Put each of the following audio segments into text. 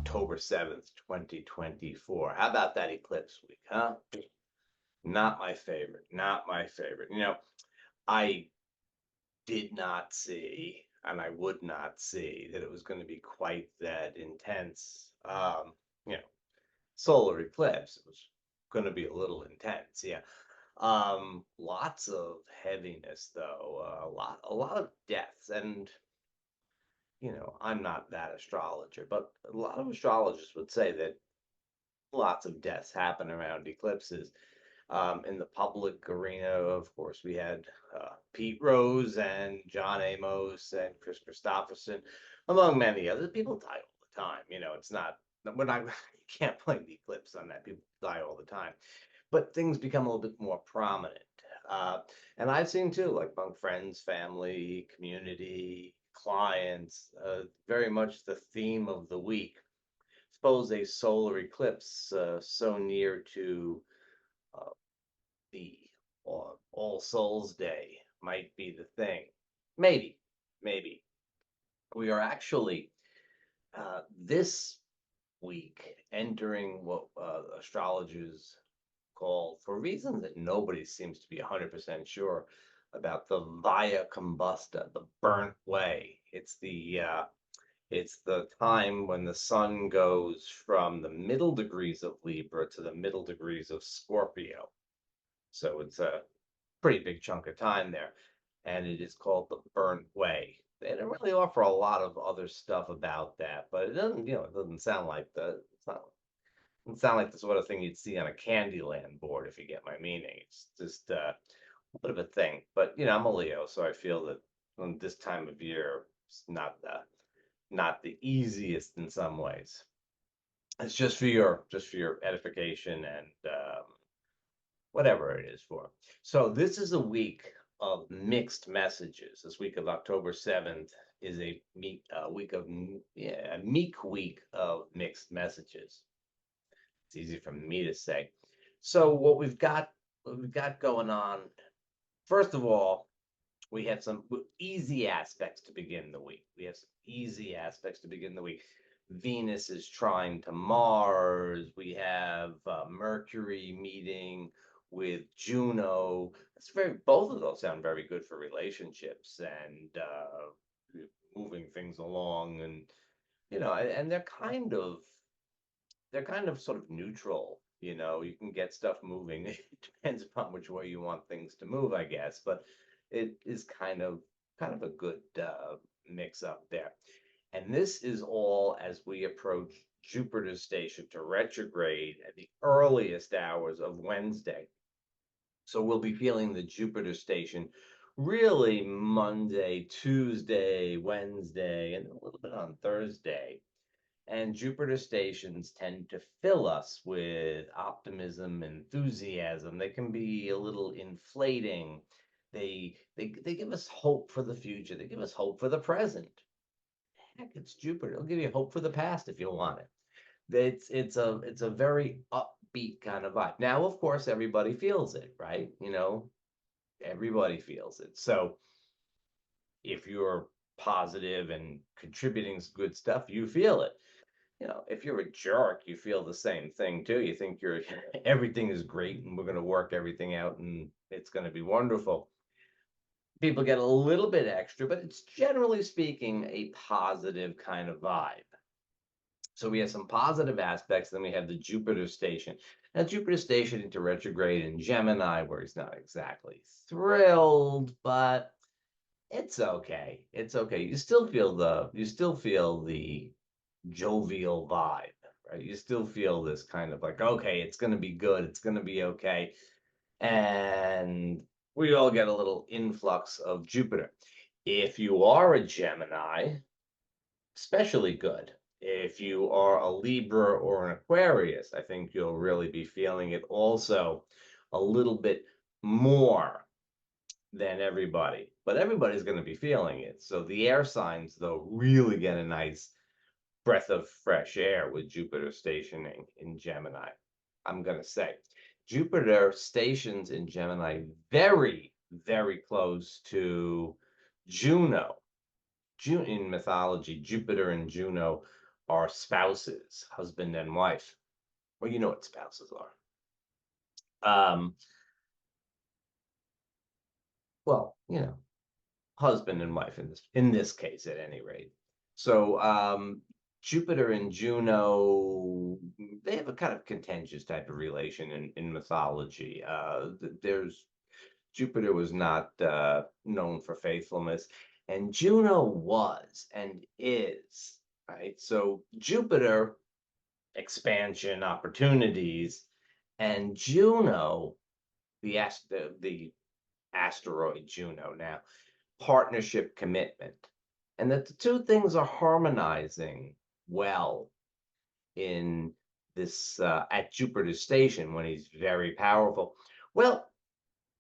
October 7th, 2024. How about that eclipse week, huh? Not my favorite. Not my favorite. I did not see, and I would not see that it was going to be quite that intense. You know, solar eclipse. It was going to be a little intense, yeah. Lots of heaviness though. A lot of deaths, and I'm not that astrologer, but a lot of astrologers would say that lots of deaths happen around eclipses. In the public arena, of course, we had Pete Rose and John Amos and Chris Christopherson, among many others. People die all the time. It's not when I you can't blame the eclipse on that. People die all the time, but things become a little bit more prominent. Uh, and I've seen too, like among friends, family, community, clients, very much the theme of the week. Suppose a solar eclipse so near to uh, the All Souls Day might be the thing. Maybe, maybe. We are actually this week entering what astrologers call, for reasons that nobody seems to be 100% sure about, the via combusta, the burnt way. It's the time when the sun goes from the middle degrees of Libra to the middle degrees of Scorpio. So it's a pretty big chunk of time there. And it is called the burnt way. They don't really offer a lot of other stuff about that, but it doesn't sound like doesn't sound like the sort of thing you'd see on a Candyland board, if you get my meaning. It's just a bit of a thing. But I'm a Leo, so I feel that on this time of year, it's not the easiest in some ways. It's just for your edification and whatever it is for. So this is a week of mixed messages. This week of October 7th is a meek week of yeah, a meek week of mixed messages. It's easy for me to say. So what we've got going on, first of all, we had some easy aspects to begin the week. We have some easy aspects to begin the week. Venus is trine to Mars. We have Mercury meeting with Juno. Both of those sound very good for relationships and moving things along, and and they're kind of sort of neutral. You can get stuff moving. It depends upon which way you want things to move, I guess. But it is kind of a good mix up there. And this is all as we approach Jupiter's station to retrograde at the earliest hours of Wednesday. So we'll be feeling the Jupiter station really Monday, Tuesday, Wednesday, and a little bit on Thursday. And Jupiter stations tend to fill us with optimism, enthusiasm. They can be a little inflating. They give us hope for the future. They give us hope for the present. Heck, it's Jupiter. It'll give you hope for the past if you want it. It's a very upbeat kind of vibe. Now, of course, everybody feels it, right? Everybody feels it. So if you're positive and contributing good stuff, you feel it. If you're a jerk, you feel the same thing too. You think everything is great and we're going to work everything out and it's going to be wonderful. People get a little bit extra, but it's generally speaking a positive kind of vibe. So we have some positive aspects. Then we have the Jupiter station. Now, Jupiter station into retrograde in Gemini, where he's not exactly thrilled, but it's okay. It's okay. You still feel the jovial vibe, right? You still feel this kind of like, okay, it's going to be good. It's going to be okay. And we all get a little influx of Jupiter. If you are a Gemini, especially good. If you are a Libra or an Aquarius, I think you'll really be feeling it also a little bit more than everybody. But everybody's going to be feeling it. So the air signs, though, really get a nice breath of fresh air with Jupiter stationing in Gemini. I'm going to say Jupiter stations in Gemini very, very close to Juno. In mythology, Jupiter and Juno are spouses, husband and wife. Well, you know what spouses are. Um, well, husband and wife in this case, at any rate. So Jupiter and Juno, they have a kind of contentious type of relation in mythology. There's Jupiter was not known for faithfulness, and Juno was and is, right? So Jupiter, expansion, opportunities, and Juno, the asteroid Juno now, partnership, commitment, and that the two things are harmonizing well in this at Jupiter's station when he's very powerful. Well,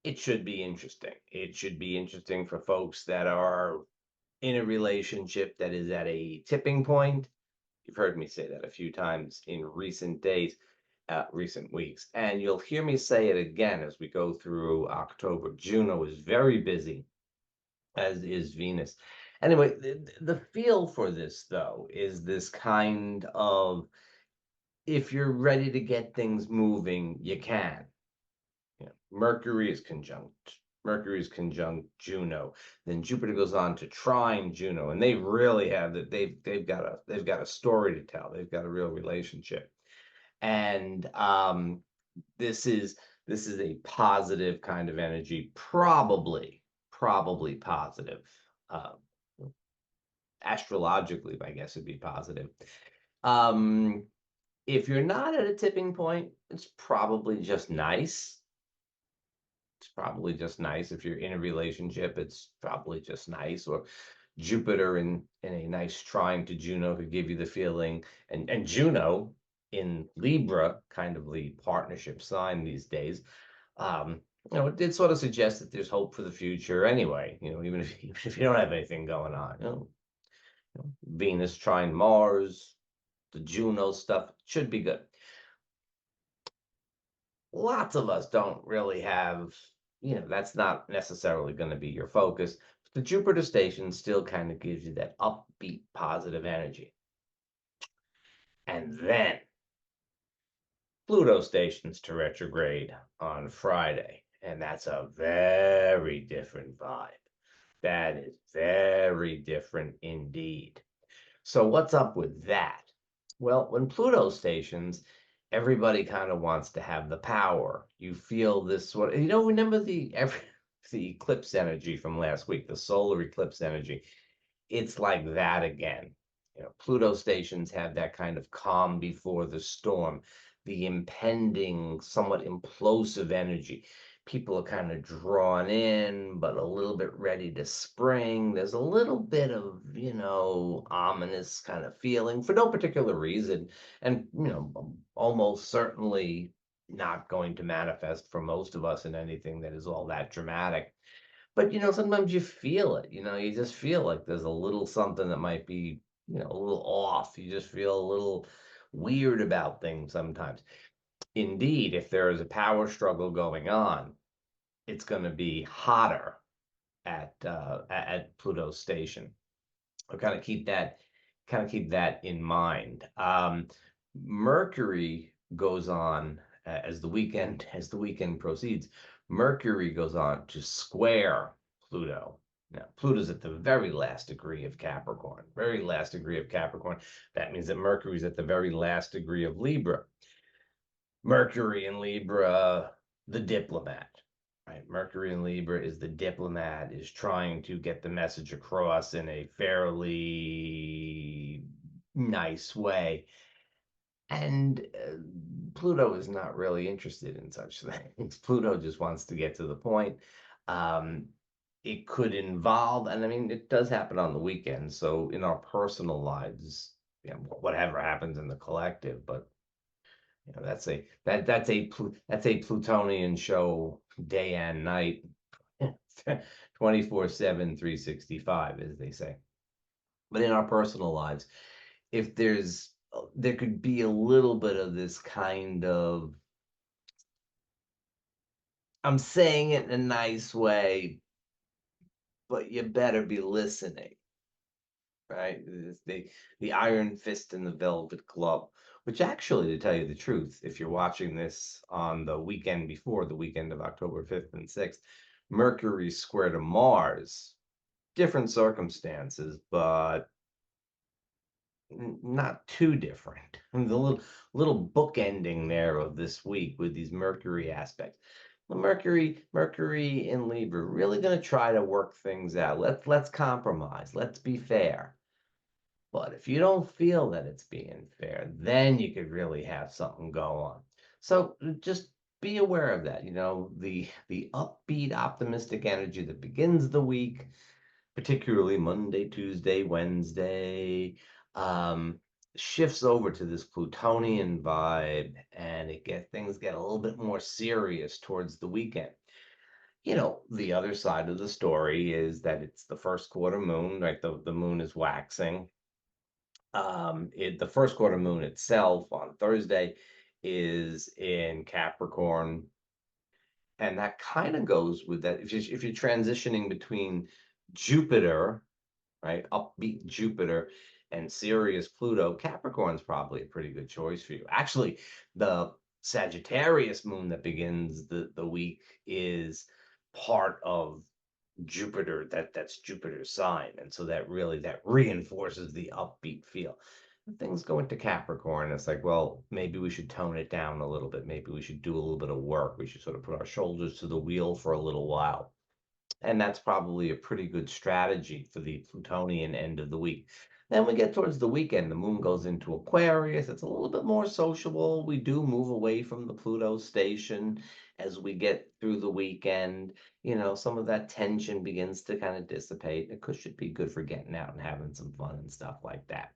it should be interesting. It should be interesting for folks that are in a relationship that is at a tipping point. You've heard me say that a few times in recent days, recent weeks, and you'll hear me say it again as we go through October. Juno is very busy, as is Venus. Anyway, the feel for this, though, is this kind of, if you're ready to get things moving, you can. Mercury is conjunct Juno. Then Jupiter goes on to trine Juno, and they really have that. They've got a story to tell. They've got a real relationship, and this is a positive kind of energy, probably positive. Uh, Astrologically, I guess it'd be positive. Um, if you're not at a tipping point, it's probably just nice. It's probably just nice. If you're in a relationship, it's probably just nice. Or Jupiter in a nice trine to Juno could give you the feeling, and Juno in Libra, kind of the partnership sign these days. It did sort of suggest that there's hope for the future anyway. Even if you don't have anything going on. Venus trine Mars, the Juno stuff should be good. Lots of us don't really have, that's not necessarily going to be your focus. But the Jupiter station still kind of gives you that upbeat, positive energy. And then Pluto stations to retrograde on Friday. And that's a very different vibe. That is very different indeed. So, what's up with that? Well, when Pluto stations, everybody kind of wants to have the power. You feel this sort of, remember the eclipse energy from last week, the solar eclipse energy. It's like that again. Pluto stations have that kind of calm before the storm, the impending, somewhat implosive energy. People are kind of drawn in, but a little bit ready to spring. There's a little bit of, ominous kind of feeling for no particular reason. And, almost certainly not going to manifest for most of us in anything that is all that dramatic. But, sometimes you feel it, you just feel like there's a little something that might be, a little off. You just feel a little weird about things sometimes. Indeed, if there is a power struggle going on, it's going to be hotter at Pluto's station. So kind of keep that in mind. Mercury goes on as the weekend proceeds. Mercury goes on to square Pluto. Now, Pluto's at the very last degree of Capricorn, very last degree of Capricorn. That means that Mercury's at the very last degree of Libra. Mercury in Libra, the diplomat, right? Mercury in Libra is the diplomat, is trying to get the message across in a fairly nice way. And Pluto is not really interested in such things. Pluto just wants to get to the point. Um, it could involve, and I mean, it does happen on the weekends. So in our personal lives, whatever happens in the collective, but that's a Plutonian show day and night, 24/7, 365, as they say. But in our personal lives, if there could be a little bit of this kind of, I'm saying it in a nice way, but you better be listening, right? It's the iron fist and the velvet glove, which actually, to tell you the truth, if you're watching this on the weekend before the weekend of October 5th and 6th, Mercury square to Mars, different circumstances, but not too different. And the little book ending there of this week with these Mercury aspects. Well, Mercury in Libra, really going to try to work things out. Let's compromise. Let's be fair. But if you don't feel that it's being fair, then you could really have something go on. So just be aware of that. The upbeat, optimistic energy that begins the week, particularly Monday, Tuesday, Wednesday, um, shifts over to this Plutonian vibe, and things get a little bit more serious towards the weekend. The other side of the story is that it's the first quarter moon, right? The moon is waxing. The first quarter moon itself on Thursday is in Capricorn, and that kind of goes with that. If you're transitioning between Jupiter, right, upbeat Jupiter, and Sirius Pluto, Capricorn's probably a pretty good choice for you. Actually, the Sagittarius moon that begins the week is part of Jupiter, that's Jupiter's sign. And so that reinforces the upbeat feel. When things go into Capricorn, it's like, well, maybe we should tone it down a little bit. Maybe we should do a little bit of work. We should sort of put our shoulders to the wheel for a little while. And that's probably a pretty good strategy for the Plutonian end of the week. Then we get towards the weekend, the moon goes into Aquarius. It's a little bit more sociable. We do move away from the Pluto station as we get through the weekend. Some of that tension begins to kind of dissipate. It should be good for getting out and having some fun and stuff like that.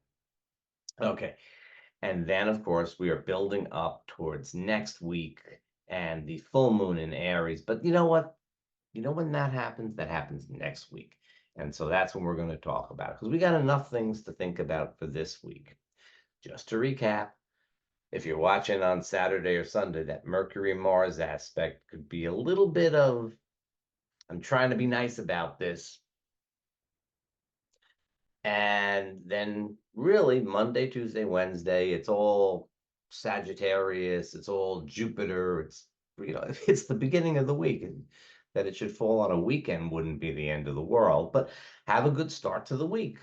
Okay. And then, of course, we are building up towards next week and the full moon in Aries. But you know what? When that happens? That happens next week. And so that's when we're going to talk about it, because we got enough things to think about for this week. Just to recap, if you're watching on Saturday or Sunday, that Mercury Mars aspect could be a little bit of, I'm trying to be nice about this. And then really Monday, Tuesday, Wednesday, it's all Sagittarius, it's all Jupiter, it's the beginning of the week. And that it should fall on a weekend wouldn't be the end of the world, but have a good start to the week.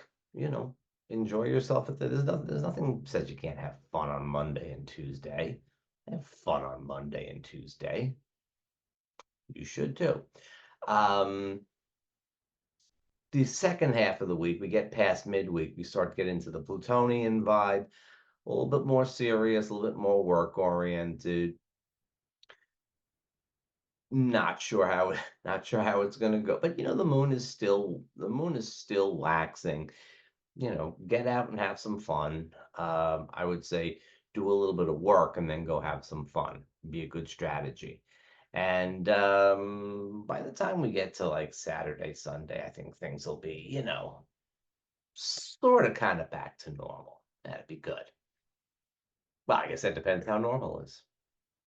Enjoy yourself there's nothing says you can't have fun on Monday and Tuesday. Have fun on Monday and Tuesday. You should too. The second half of the week, we get past midweek, we start to get into the Plutonian vibe, a little bit more serious, a little bit more work oriented. Not sure how not sure how it's going to go, but the moon is still waxing. Get out and have some fun. I would say do a little bit of work and then go have some fun. Be a good strategy. And by the time we get to like Saturday, Sunday, I think things will be, sort of kind of back to normal. That'd be good. Well, I guess that depends how normal is.